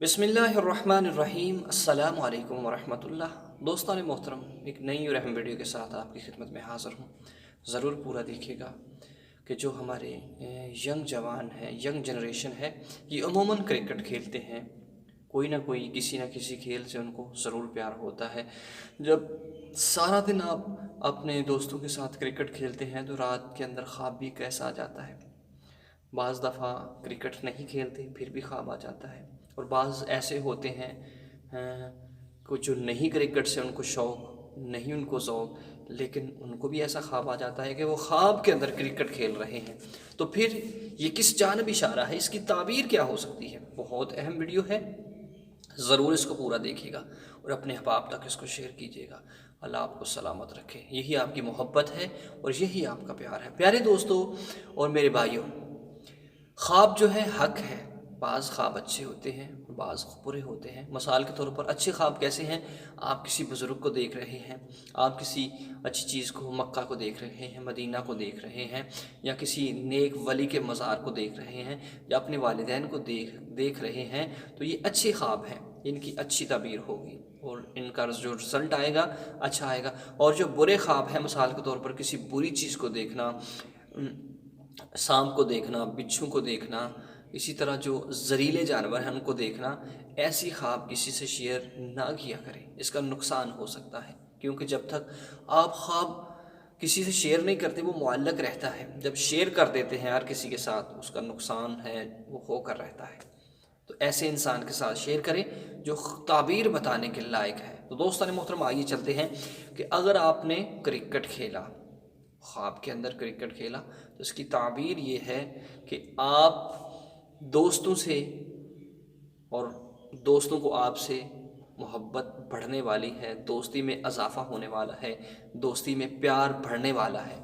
बिस्मिल्लाहिर्रहमानिर्रहीम अस्सलामु अलैकुम वरहमतुल्लाह। दोस्तान मोहतरम, एक नई और अहम वीडियो के साथ आपकी खिदमत में हाज़िर हूँ। ज़रूर पूरा देखिएगा कि जो हमारे यंग जवान हैं, यंग जनरेशन है, ये अमूमन क्रिकेट खेलते हैं। कोई ना कोई किसी न किसी खेल से उनको ज़रूर प्यार होता है। जब सारा दिन आप अपने दोस्तों के साथ क्रिकेट खेलते हैं तो रात के अंदर ख्वाब भी कैसा आ जाता है। बाज़ दफ़ा क्रिकेट नहीं खेलते फिर भी ख्वाब आ जाता है, और बाज़ ऐसे होते हैं कुछ जो नहीं क्रिकेट से उनको शौक़ नहीं, उनको ज़ौक़, लेकिन उनको भी ऐसा ख्वाब आ जाता है कि वो ख्वाब के अंदर क्रिकेट खेल रहे हैं। तो फिर ये किस जानिब इशारा है, इसकी ताबीर क्या हो सकती है? बहुत अहम वीडियो है, ज़रूर इसको पूरा देखिएगा और अपने अहबाब तक इसको शेयर कीजिएगा। अल्लाह आपको सलामत रखे। यही आपकी मोहब्बत है और यही आपका प्यार है। प्यारे दोस्तों और मेरे भाइयों, ख्वाब जो है हक है। बाज़ ख्वाब अच्छे होते हैं, बाज़ बुरे होते हैं। मिसाल के तौर पर अच्छे ख्वाब कैसे हैं? आप किसी बुज़ुर्ग को देख रहे हैं, आप किसी अच्छी चीज़ को, मक्का को देख रहे हैं, मदीना को देख रहे हैं, या किसी नेक वली के मज़ार को देख रहे हैं, या अपने वालिदैन को देख रहे हैं। तो ये अच्छे ख्वाब हैं, इनकी अच्छी ताबीर होगी और इनका जो रिज़ल्ट आएगा अच्छा आएगा। और जो बुरे ख्वाब हैं, मिसाल के तौर पर किसी बुरी चीज़ को देखना, सांप को देखना, बिच्छू को देखना, इसी तरह जो जहरीले जानवर हैं उनको देखना, ऐसी ख्वाब किसी से शेयर ना किया करें। इसका नुकसान हो सकता है, क्योंकि जब तक आप ख्वाब किसी से शेयर नहीं करते वो मुअल्लक रहता है। जब शेयर कर देते हैं हर किसी के साथ, उसका नुकसान है वो होकर रहता है। तो ऐसे इंसान के साथ शेयर करें जो ताबीर बताने के लायक है। तो दोस्तों मोहतरम, आइए चलते हैं कि अगर आपने क्रिकेट खेला, ख्वाब के अंदर क्रिकेट खेला, तो इसकी ताबीर ये है कि आप दोस्तों से, और दोस्तों को आपसे मोहब्बत बढ़ने वाली है, दोस्ती में इजाफ़ा होने वाला है, दोस्ती में प्यार बढ़ने वाला है,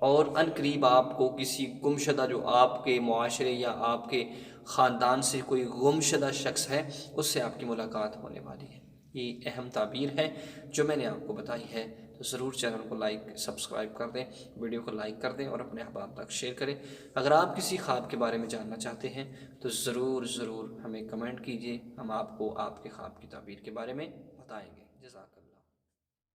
और अनकरीब आपको किसी गुमशुदा, जो आपके मुआशरे या आपके ख़ानदान से कोई गुमशुदा शख्स है, उससे आपकी मुलाकात होने वाली है। ये अहम ताबीर है जो मैंने आपको बताई है। तो ज़रूर चैनल को लाइक सब्सक्राइब कर दें, वीडियो को लाइक कर दें और अपने अहबाब तक शेयर करें। अगर आप किसी ख्वाब के बारे में जानना चाहते हैं तो ज़रूर हमें कमेंट कीजिए, हम आपको आपके ख्वाब की ताबीर के बारे में बताएंगे। जज़ाकल्लाह।